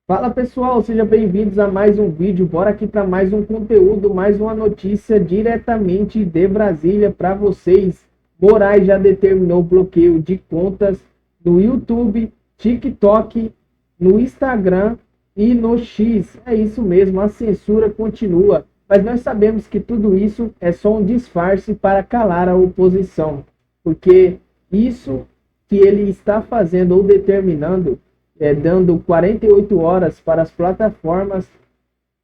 Fala pessoal, sejam bem-vindos a mais um vídeo. Bora aqui para mais um conteúdo, mais uma notícia diretamente de Brasília para vocês. Moraes já determinou o bloqueio de contas no YouTube, TikTok, no Instagram e no X. É isso mesmo, a censura continua. Mas nós sabemos que tudo isso é só um disfarce para calar a oposição, porque isso que ele está fazendo ou determinando dando 48 horas para as plataformas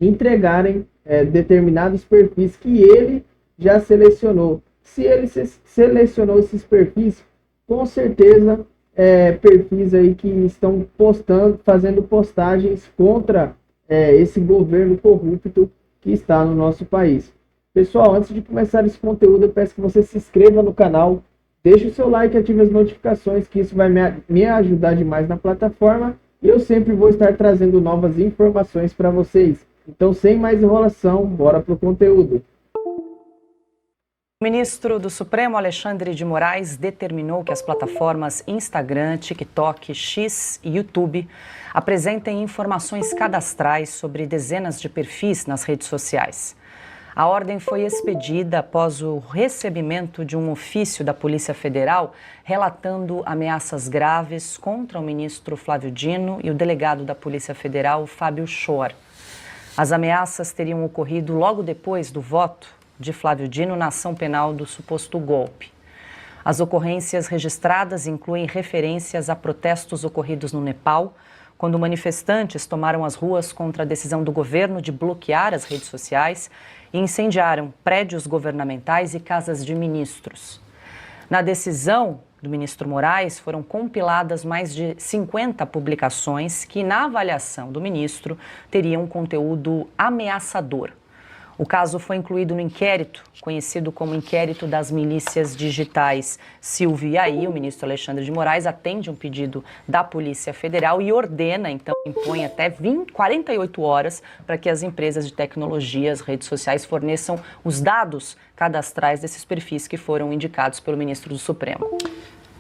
entregarem determinados perfis que ele já selecionou. Se ele selecionou esses perfis, com certeza perfis aí que estão postando, fazendo postagens contra esse governo corrupto que está no nosso país. Pessoal, antes de começar esse conteúdo, eu peço que você se inscreva no canal, deixe o seu like e ative as notificações, que isso vai me ajudar demais na plataforma. E eu sempre vou estar trazendo novas informações para vocês. Então, sem mais enrolação, bora para o conteúdo. O ministro do Supremo, Alexandre de Moraes, determinou que as plataformas Instagram, TikTok, X e YouTube apresentem informações cadastrais sobre dezenas de perfis nas redes sociais. A ordem foi expedida após o recebimento de um ofício da Polícia Federal relatando ameaças graves contra o ministro Flávio Dino e o delegado da Polícia Federal, Fábio Schor. As ameaças teriam ocorrido logo depois do voto de Flávio Dino na ação penal do suposto golpe. As ocorrências registradas incluem referências a protestos ocorridos no Nepal, quando manifestantes tomaram as ruas contra a decisão do governo de bloquear as redes sociais e incendiaram prédios governamentais e casas de ministros. Na decisão do ministro Moraes, foram compiladas mais de 50 publicações que, na avaliação do ministro, teriam conteúdo ameaçador. O caso foi incluído no inquérito, conhecido como Inquérito das Milícias Digitais. Silvio Yahi, o ministro Alexandre de Moraes, atende um pedido da Polícia Federal e ordena, então, impõe até 48 horas para que as empresas de tecnologia, as redes sociais, forneçam os dados cadastrais desses perfis que foram indicados pelo ministro do Supremo.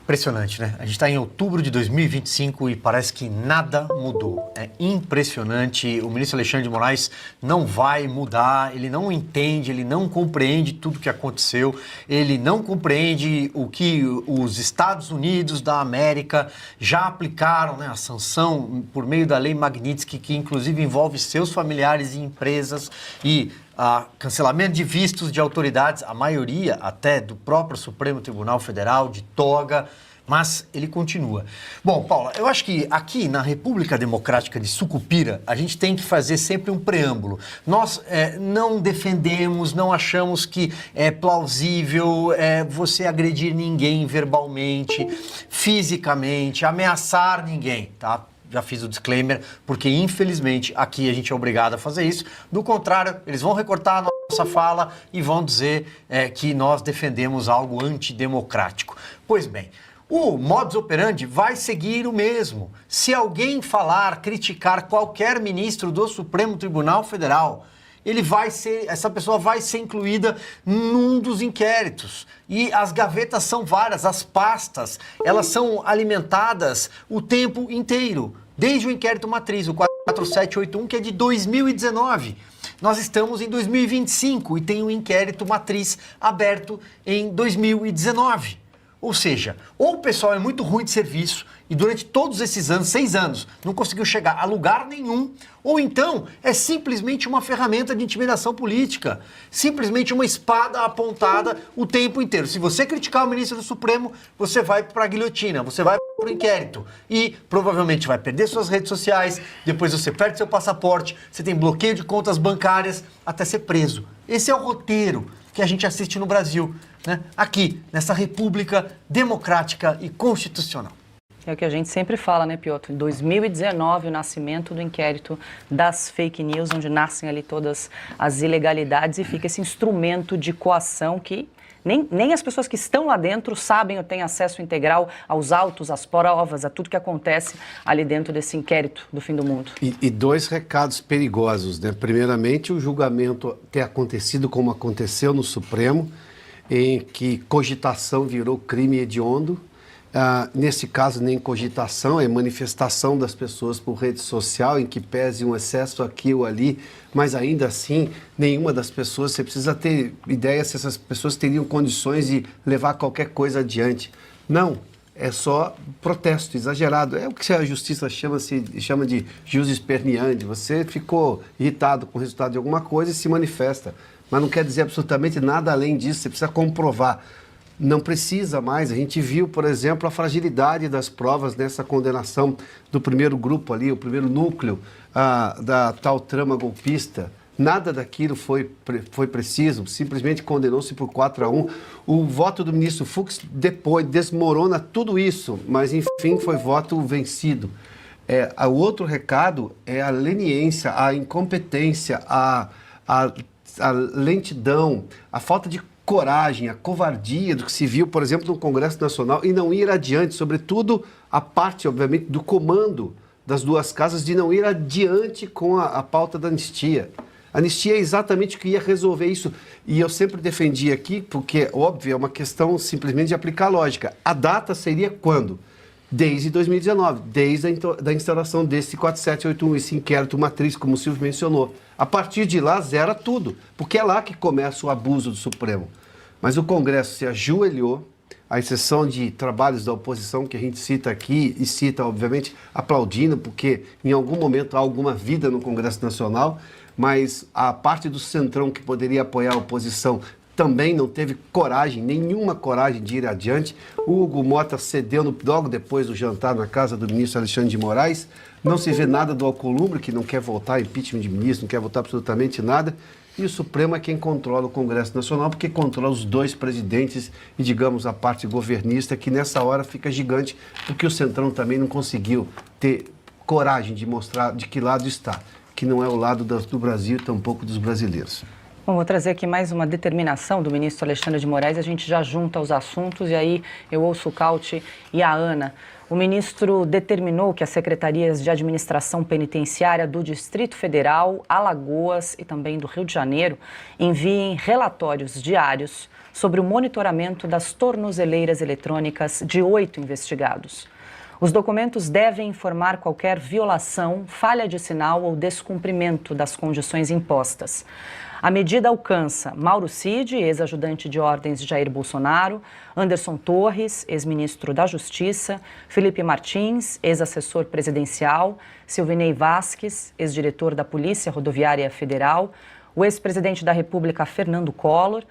Impressionante, né? A gente está em outubro de 2025 e parece que nada mudou. É impressionante. O ministro Alexandre de Moraes não vai mudar, ele não entende, ele não compreende tudo o que aconteceu, ele não compreende o que os Estados Unidos da América já aplicaram, né? A sanção por meio da lei Magnitsky, que inclusive envolve seus familiares e empresas, e cancelamento de vistos de autoridades, a maioria até do próprio Supremo Tribunal Federal, de toga, mas ele continua. Bom, Paula, eu acho que aqui na República Democrática de Sucupira, a gente tem que fazer sempre um preâmbulo. Nós não defendemos, não achamos que é plausível você agredir ninguém verbalmente, fisicamente, ameaçar ninguém, tá? Já fiz o disclaimer, porque infelizmente aqui a gente é obrigado a fazer isso. Do contrário, eles vão recortar a nossa fala e vão dizer que nós defendemos algo antidemocrático. Pois bem, o modus operandi vai seguir o mesmo. Se alguém falar, criticar qualquer ministro do Supremo Tribunal Federal, essa pessoa vai ser incluída num dos inquéritos. E as gavetas são várias, as pastas, elas são alimentadas o tempo inteiro. Desde o inquérito matriz, o 4781, que é de 2019. Nós estamos em 2025 e tem um inquérito matriz aberto em 2019. Ou seja, ou o pessoal é muito ruim de serviço e durante todos esses anos, 6 anos, não conseguiu chegar a lugar nenhum, ou então é simplesmente uma ferramenta de intimidação política, simplesmente uma espada apontada o tempo inteiro. Se você criticar o ministro do Supremo, você vai para a guilhotina, você vai para o inquérito e provavelmente vai perder suas redes sociais, depois você perde seu passaporte, você tem bloqueio de contas bancárias, até ser preso. Esse é o roteiro que a gente assiste no Brasil, né? Aqui, nessa república democrática e constitucional. É o que a gente sempre fala, né, Piotr? Em 2019, o nascimento do inquérito das fake news, onde nascem ali todas as ilegalidades e fica esse instrumento de coação que nem as pessoas que estão lá dentro sabem ou têm acesso integral aos autos, às provas, a tudo que acontece ali dentro desse inquérito do fim do mundo. E dois recados perigosos, né? Primeiramente, o julgamento ter acontecido como aconteceu no Supremo, em que cogitação virou crime hediondo. Nesse caso, nem cogitação, é manifestação das pessoas por rede social, em que pese um excesso aqui ou ali, mas ainda assim, nenhuma das pessoas, você precisa ter ideia se essas pessoas teriam condições de levar qualquer coisa adiante. Não, é só protesto exagerado. É o que a justiça chama de jus esperneandi. Você ficou irritado com o resultado de alguma coisa e se manifesta, mas não quer dizer absolutamente nada além disso, você precisa comprovar. Não precisa mais. A gente viu, por exemplo, a fragilidade das provas nessa condenação do primeiro grupo ali, o primeiro núcleo da tal trama golpista. Nada daquilo foi preciso, simplesmente condenou-se por 4-1. O voto do ministro Fux depois desmorona tudo isso, mas enfim foi voto vencido. O outro recado é a leniência, a incompetência, a lentidão, a falta de coragem, a covardia do que se viu, por exemplo, no Congresso Nacional e não ir adiante, sobretudo a parte, obviamente, do comando das duas casas de não ir adiante com a pauta da anistia. A anistia é exatamente o que ia resolver isso. E eu sempre defendi aqui, porque, óbvio, é uma questão simplesmente de aplicar a lógica. A data seria quando? Desde 2019, desde a instauração desse 4781, esse inquérito matriz, como o Silvio mencionou. A partir de lá, zera tudo, porque é lá que começa o abuso do Supremo. Mas o Congresso se ajoelhou, à exceção de trabalhos da oposição que a gente cita aqui e cita, obviamente, aplaudindo, porque em algum momento há alguma vida no Congresso Nacional, mas a parte do centrão que poderia apoiar a oposição também não teve coragem, nenhuma coragem de ir adiante. O Hugo Mota cedeu logo depois do jantar na casa do ministro Alexandre de Moraes. Não se vê nada do Alcolumbre, que não quer votar impeachment de ministro, não quer votar absolutamente nada. E o Supremo é quem controla o Congresso Nacional, porque controla os dois presidentes e, digamos, a parte governista, que nessa hora fica gigante, porque o Centrão também não conseguiu ter coragem de mostrar de que lado está, que não é o lado do Brasil, tampouco dos brasileiros. Bom, vou trazer aqui mais uma determinação do ministro Alexandre de Moraes, a gente já junta os assuntos e aí eu ouço o Cauti e a Ana. O ministro determinou que as secretarias de administração penitenciária do Distrito Federal, Alagoas e também do Rio de Janeiro enviem relatórios diários sobre o monitoramento das tornozeleiras eletrônicas de 8 investigados. Os documentos devem informar qualquer violação, falha de sinal ou descumprimento das condições impostas. A medida alcança Mauro Cid, ex-ajudante de ordens de Jair Bolsonaro, Anderson Torres, ex-ministro da Justiça, Felipe Martins, ex-assessor presidencial, Silvinei Vasquez, ex-diretor da Polícia Rodoviária Federal, o ex-presidente da República Fernando Collor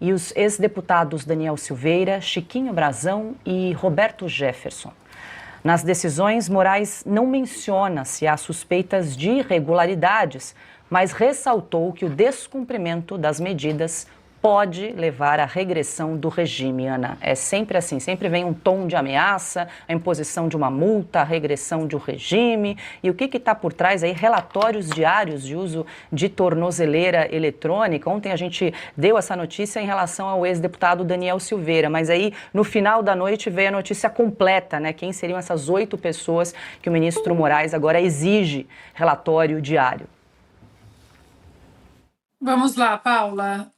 e os ex-deputados Daniel Silveira, Chiquinho Brazão e Roberto Jefferson. Nas decisões, Moraes não menciona se há suspeitas de irregularidades, mas ressaltou que o descumprimento das medidas pode levar à regressão do regime, Ana. É sempre assim, sempre vem um tom de ameaça, a imposição de uma multa, a regressão de um regime. E o que está por trás aí? Relatórios diários de uso de tornozeleira eletrônica. Ontem a gente deu essa notícia em relação ao ex-deputado Daniel Silveira, mas aí no final da noite veio a notícia completa, né? Quem seriam essas 8 pessoas que o ministro Moraes agora exige relatório diário? Vamos lá, Paula.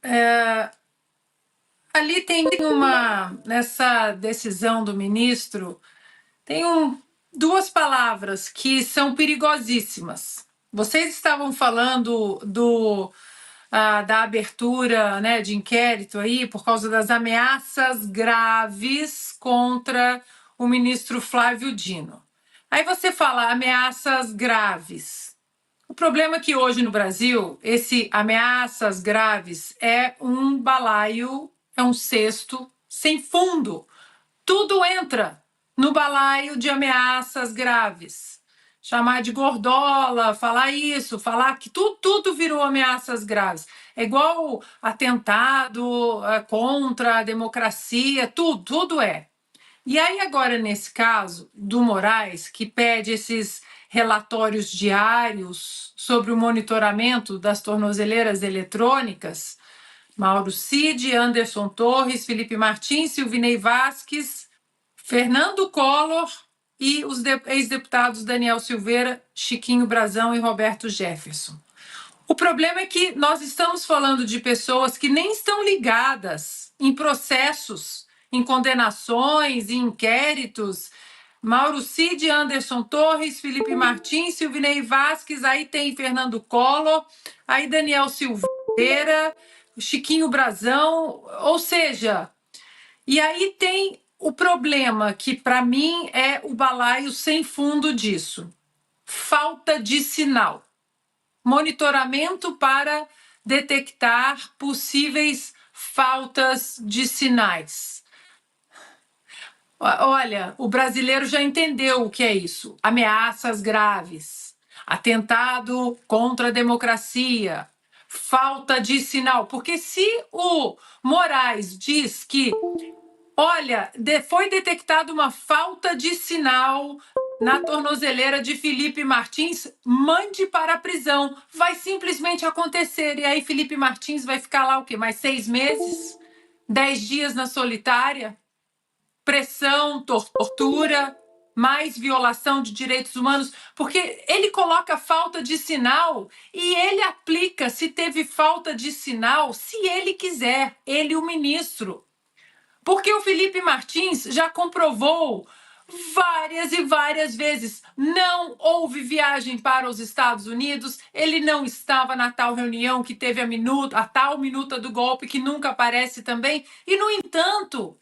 Ali tem nessa decisão do ministro, tem duas palavras que são perigosíssimas. Vocês estavam falando da abertura, né, de inquérito aí por causa das ameaças graves contra o ministro Flávio Dino. Aí você fala ameaças graves. O problema é que hoje no Brasil, esse ameaças graves é um balaio, é um cesto sem fundo. Tudo entra no balaio de ameaças graves. Chamar de gordola, falar isso, falar que tudo virou ameaças graves. É igual atentado contra a democracia, tudo é. E aí agora, nesse caso do Moraes, que pede esses relatórios diários sobre o monitoramento das tornozeleiras eletrônicas, Mauro Cid, Anderson Torres, Felipe Martins, Silvinei Vasquez, Fernando Collor e os ex-deputados Daniel Silveira, Chiquinho Brazão e Roberto Jefferson. O problema é que nós estamos falando de pessoas que nem estão ligadas em processos em condenações, em inquéritos. Mauro Cid, Anderson Torres, Felipe Martins, Silvinei Vasquez, aí tem Fernando Collor, aí Daniel Silveira, Chiquinho Brazão, ou seja, e aí tem o problema que para mim é o balaio sem fundo disso. Falta de sinal. Monitoramento para detectar possíveis faltas de sinais. Olha, o brasileiro já entendeu o que é isso. Ameaças graves, atentado contra a democracia, falta de sinal. Porque se o Moraes diz que, olha, foi detectada uma falta de sinal na tornozeleira de Felipe Martins, mande para a prisão. Vai simplesmente acontecer. E aí Felipe Martins vai ficar lá o quê? Mais 6 meses? 10 dias na solitária? Pressão, tortura, mais violação de direitos humanos, porque ele coloca falta de sinal e ele aplica se teve falta de sinal, se ele quiser, ele o ministro. Porque o Felipe Martins já comprovou várias e várias vezes, não houve viagem para os Estados Unidos, ele não estava na tal reunião que teve a tal minuta do golpe que nunca aparece também, e no entanto,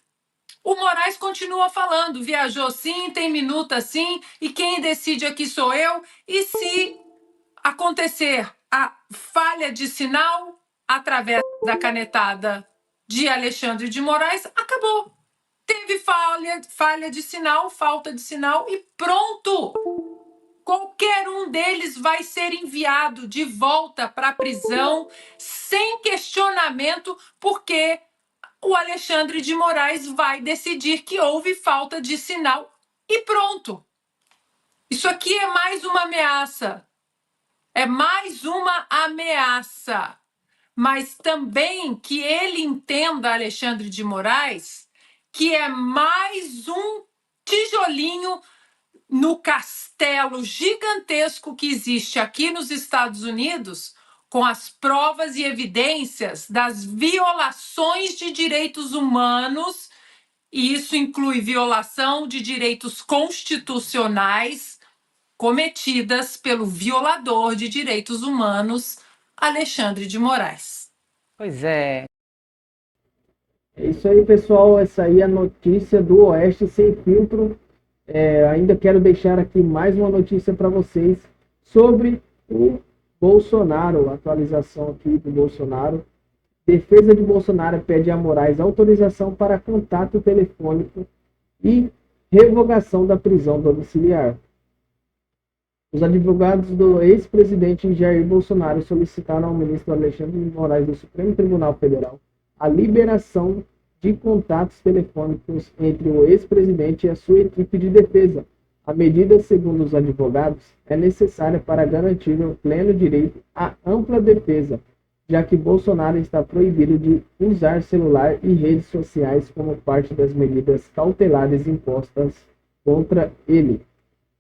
o Moraes continua falando, viajou sim, tem minuta sim, e quem decide aqui sou eu. E se acontecer a falha de sinal através da canetada de Alexandre de Moraes, acabou. Teve falha de sinal, falta de sinal e pronto. Qualquer um deles vai ser enviado de volta para a prisão sem questionamento, porque o Alexandre de Moraes vai decidir que houve falta de sinal e pronto. Isso aqui é mais uma ameaça. É mais uma ameaça. Mas também que ele entenda, Alexandre de Moraes, que é mais um tijolinho no castelo gigantesco que existe aqui nos Estados Unidos, com as provas e evidências das violações de direitos humanos, e isso inclui violação de direitos constitucionais cometidas pelo violador de direitos humanos, Alexandre de Moraes. Pois é. É isso aí, pessoal. Essa aí é a notícia do Oeste Sem Filtro. Ainda quero deixar aqui mais uma notícia para vocês sobre o Bolsonaro, a atualização aqui do Bolsonaro. Defesa de Bolsonaro pede a Moraes autorização para contato telefônico e revogação da prisão domiciliar. Os advogados do ex-presidente Jair Bolsonaro solicitaram ao ministro Alexandre de Moraes do Supremo Tribunal Federal a liberação de contatos telefônicos entre o ex-presidente e a sua equipe de defesa. A medida, segundo os advogados, é necessária para garantir o pleno direito à ampla defesa, já que Bolsonaro está proibido de usar celular e redes sociais como parte das medidas cautelares impostas contra ele.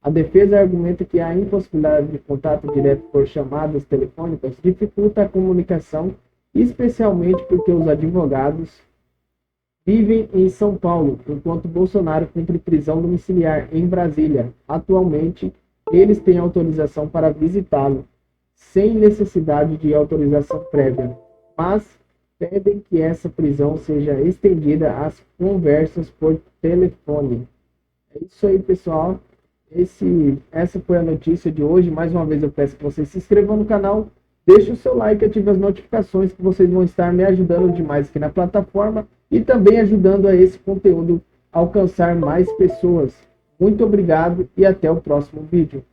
A defesa argumenta que a impossibilidade de contato direto por chamadas telefônicas dificulta a comunicação, especialmente porque os advogados vivem em São Paulo, enquanto Bolsonaro cumpre prisão domiciliar em Brasília. Atualmente, eles têm autorização para visitá-lo, sem necessidade de autorização prévia, mas pedem que essa prisão seja estendida às conversas por telefone. É isso aí, pessoal. Essa foi a notícia de hoje. Mais uma vez eu peço que vocês se inscrevam no canal, deixem o seu like, ative as notificações, que vocês vão estar me ajudando demais aqui na plataforma e também ajudando a esse conteúdo a alcançar mais pessoas. Muito obrigado e até o próximo vídeo.